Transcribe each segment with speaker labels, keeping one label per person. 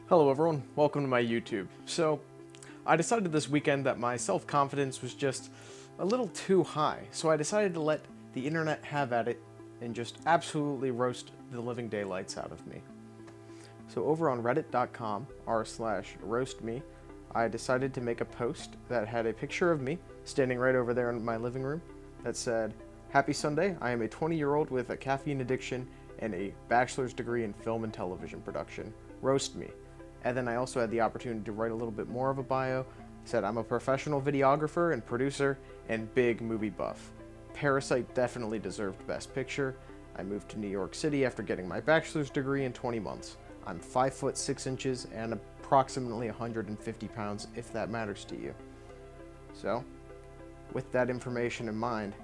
Speaker 1: Hello everyone, welcome to my YouTube. So, I decided this weekend that my self-confidence was just a little too high, so I decided to let the internet have at it and just absolutely roast the living daylights out of me. So over on reddit.com/roastme, I decided to make a post that had a picture of me standing right over there in my living room that said, "Happy Sunday, I am a 20-year-old with a caffeine addiction and a bachelor's degree in film and television production. Roast me." And then I also had the opportunity to write a little bit more of a bio. Said I'm a professional videographer and producer and big movie buff. Parasite definitely deserved Best Picture. I moved to New York City after getting my bachelor's degree in 20 months. I'm 5 foot 6 inches and approximately 150 pounds, if that matters to you. So, with that information in mind,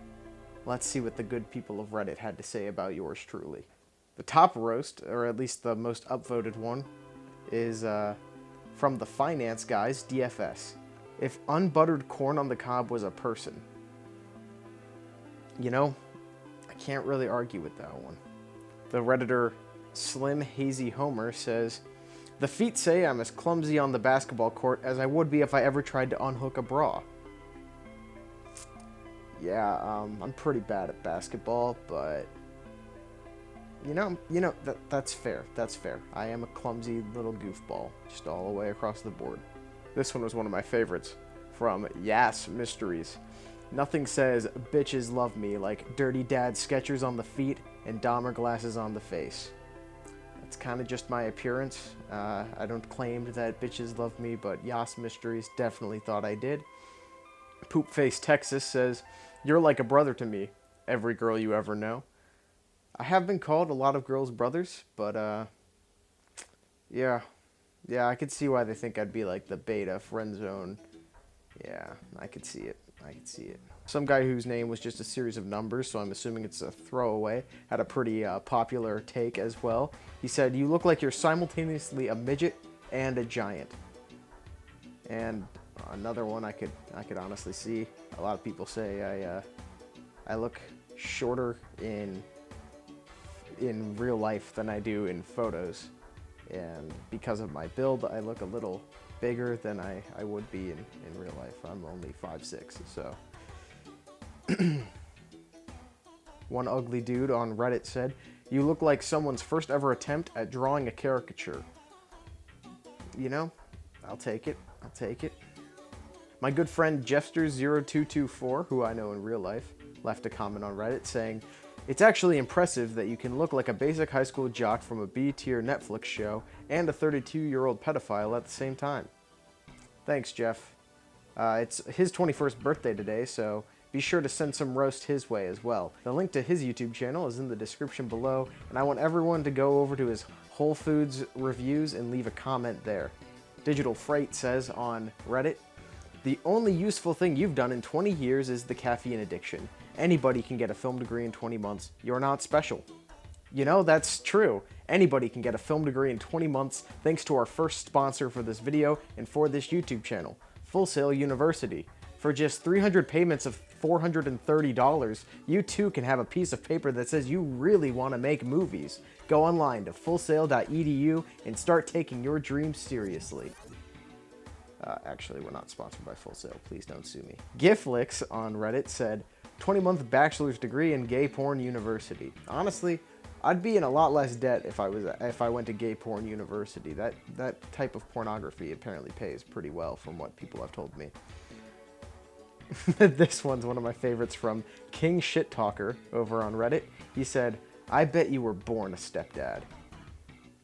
Speaker 1: let's see what the good people of Reddit had to say about yours truly. The top roast, or at least the most upvoted one, is from the finance guys, DFS. If unbuttered corn on the cob was a person. You know, I can't really argue with that one. The Redditor Slim Hazy Homer says, "The feet say I'm as clumsy on the basketball court as I would be if I ever tried to unhook a bra." Yeah, I'm pretty bad at basketball, but that's fair. That's fair. I am a clumsy little goofball, just all the way across the board. This one was one of my favorites, from Yas Mysteries. "Nothing says bitches love me like dirty dad Skechers on the feet and Dahmer glasses on the face." It's kind of just my appearance. I don't claim that bitches love me, but Yas Mysteries definitely thought I did. Poopface Texas says, "You're like a brother to me, every girl you ever know." I have been called a lot of girls' brothers, but yeah, I could see why they think I'd be like the beta friend zone. Yeah, I could see it. Some guy whose name was just a series of numbers, so I'm assuming it's a throwaway, had a pretty popular take as well. He said, "You look like you're simultaneously a midget and a giant." And another one I could honestly see. A lot of people say I look shorter in real life than I do in photos, and because of my build I look a little bigger than I would be in real life. I'm only 5'6", so one ugly dude on Reddit said, "You look like someone's first ever attempt at drawing a caricature." You know, I'll take it. My good friend Jeffster0224, who I know in real life, left a comment on Reddit saying, "It's actually impressive that you can look like a basic high school jock from a B-tier Netflix show and a 32-year-old pedophile at the same time." Thanks, Jeff. It's his 21st birthday today, so be sure to send some roast his way as well. The link to his YouTube channel is in the description below, and I want everyone to go over to his Whole Foods reviews and leave a comment there. Digital Freight says on Reddit, "The only useful thing you've done in 20 years is the caffeine addiction. Anybody can get a film degree in 20 months. You're not special." You know, that's true. Anybody can get a film degree in 20 months thanks to our first sponsor for this video and for this YouTube channel, Full Sail University. For just 300 payments of $430, you too can have a piece of paper that says you really want to make movies. Go online to fullsail.edu and start taking your dreams seriously. Actually, we're not sponsored by Full Sail. Please don't sue me. Giflix on Reddit said, 20-month bachelor's degree in gay porn university. Honestly, I'd be in a lot less debt if I went to gay porn university. That type of pornography apparently pays pretty well from what people have told me. This one's one of my favorites, from King Shit Talker over on Reddit. He said, "I bet you were born a stepdad."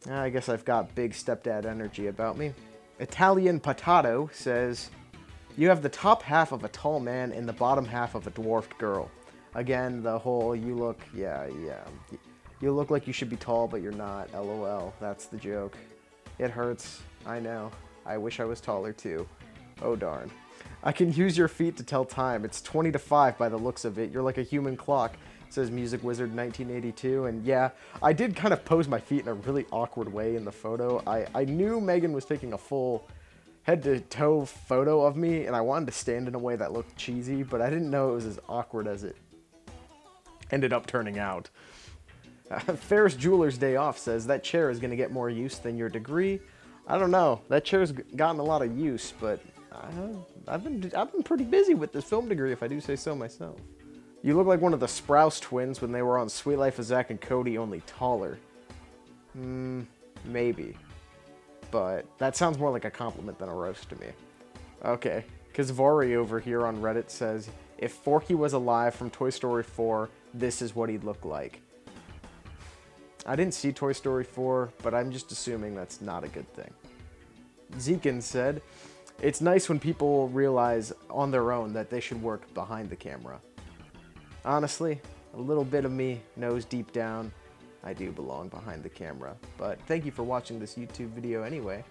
Speaker 1: I guess I've got big stepdad energy about me. Italian Potato says, "You have the top half of a tall man and the bottom half of a dwarfed girl." Again, the whole you look like you should be tall but you're not, LOL. That's the joke. It hurts, I know. I wish I was taller too. Oh darn. "I can use your feet to tell time. It's 20 to 5 by the looks of it. You're like a human clock," says Music Wizard 1982. And yeah, I did kind of pose my feet in a really awkward way in the photo. I knew Megan was taking a full head-to-toe photo of me, and I wanted to stand in a way that looked cheesy, but I didn't know it was as awkward as it ended up turning out. Ferris Jeweler's Day Off says, "That chair is going to get more use than your degree. I don't know. That chair's gotten a lot of use, but I've been pretty busy with this film degree, if I do say so myself. You look like one of the Sprouse twins when they were on Sweet Life of Zack and Cody, only taller. Maybe. But that sounds more like a compliment than a roast to me. Okay, Kazvari over here on Reddit says, if Forky was alive from Toy Story 4, this is what he'd look like. I didn't see Toy Story 4, but I'm just assuming that's not a good thing. Zekin said, it's nice when people realize on their own that they should work behind the camera. Honestly, a little bit of me knows deep down I do belong behind the camera. But thank you for watching this YouTube video anyway.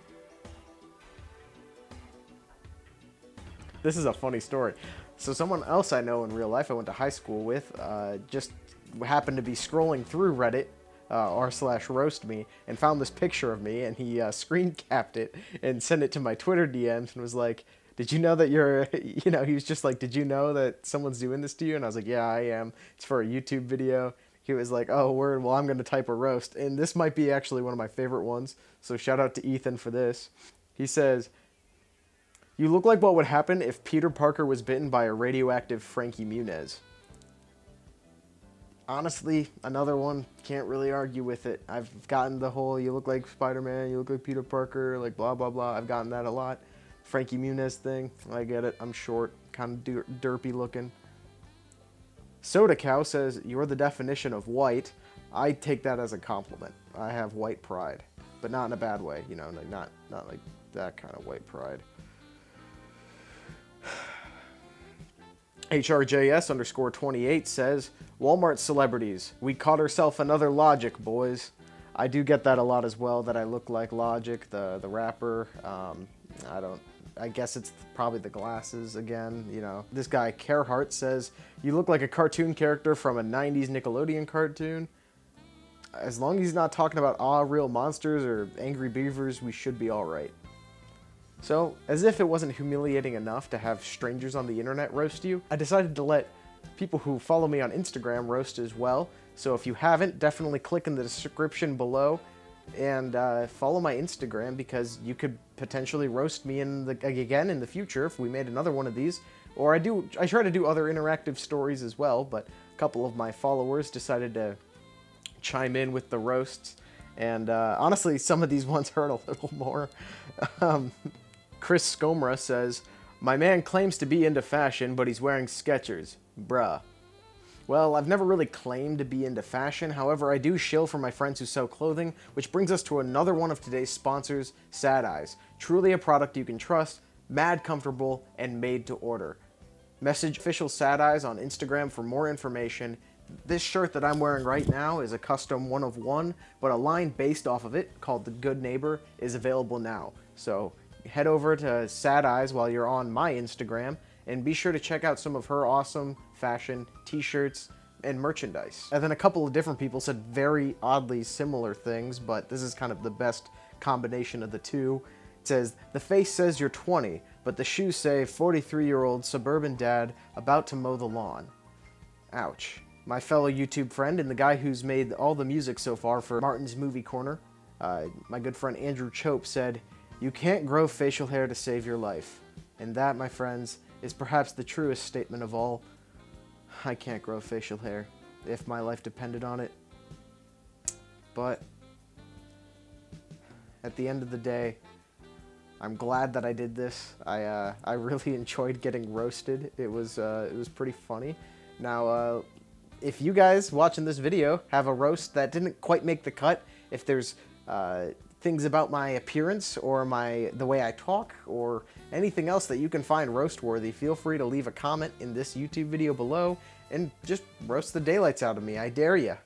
Speaker 1: This is a funny story. So someone else I know in real life I went to high school with just happened to be scrolling through Reddit r/roast me and found this picture of me, and he screen capped it and sent it to my Twitter DMs and was like, did you know that you're, he was just like, did you know that someone's doing this to you? And I was like, yeah, I am. It's for a YouTube video. He was like, oh, word, well, I'm going to type a roast. And this might be actually one of my favorite ones. So shout out to Ethan for this. He says, you look like what would happen if Peter Parker was bitten by a radioactive Frankie Muniz. Honestly, another one, can't really argue with it. I've gotten the whole, you look like Spider-Man, you look like Peter Parker, like blah, blah, blah. I've gotten that a lot. Frankie Muniz thing, I get it. I'm short, kind of derpy looking. Soda Cow says, you're the definition of white. I take that as a compliment. I have white pride, but not in a bad way, like not like that kind of white pride. HRJS_28 says, Walmart celebrities, we caught ourselves another Logic, boys. I do get that a lot as well, that I look like Logic, the rapper. I guess it's probably the glasses again, This guy, Carehart, says, you look like a cartoon character from a 90s Nickelodeon cartoon. As long as he's not talking about real monsters or angry beavers, we should be alright. So, as if it wasn't humiliating enough to have strangers on the internet roast you, I decided to let people who follow me on Instagram roast as well. So if you haven't, definitely click in the description below and follow my Instagram, because you could potentially roast me again in the future if we made another one of these. Or I try to do other interactive stories as well, but a couple of my followers decided to chime in with the roasts. And honestly, some of these ones hurt a little more. Chris Scomra says, my man claims to be into fashion, but he's wearing Skechers. Bruh. Well, I've never really claimed to be into fashion. However, I do shill for my friends who sell clothing, which brings us to another one of today's sponsors, Sad Eyes. Truly a product you can trust, mad comfortable, and made to order. Message official Sad Eyes on Instagram for more information. This shirt that I'm wearing right now is a custom one of one, but a line based off of it called The Good Neighbor is available now. So head over to Sad Eyes while you're on my Instagram, and be sure to check out some of her awesome fashion, t-shirts, and merchandise. And then a couple of different people said very oddly similar things, but this is kind of the best combination of the two. It says, the face says you're 20, but the shoes say 43-year-old suburban dad about to mow the lawn. Ouch. My fellow YouTube friend and the guy who's made all the music so far for Martin's Movie Corner, my good friend Andrew Chope, said, you can't grow facial hair to save your life. And that, my friends, is perhaps the truest statement of all. I can't grow facial hair if my life depended on it. But at the end of the day, I'm glad that I did this. I really enjoyed getting roasted. It was pretty funny. Now, if you guys watching this video have a roast that didn't quite make the cut, if there's things about my appearance or the way I talk or anything else that you can find roast worthy, feel free to leave a comment in this YouTube video below and just roast the daylights out of me. I dare ya.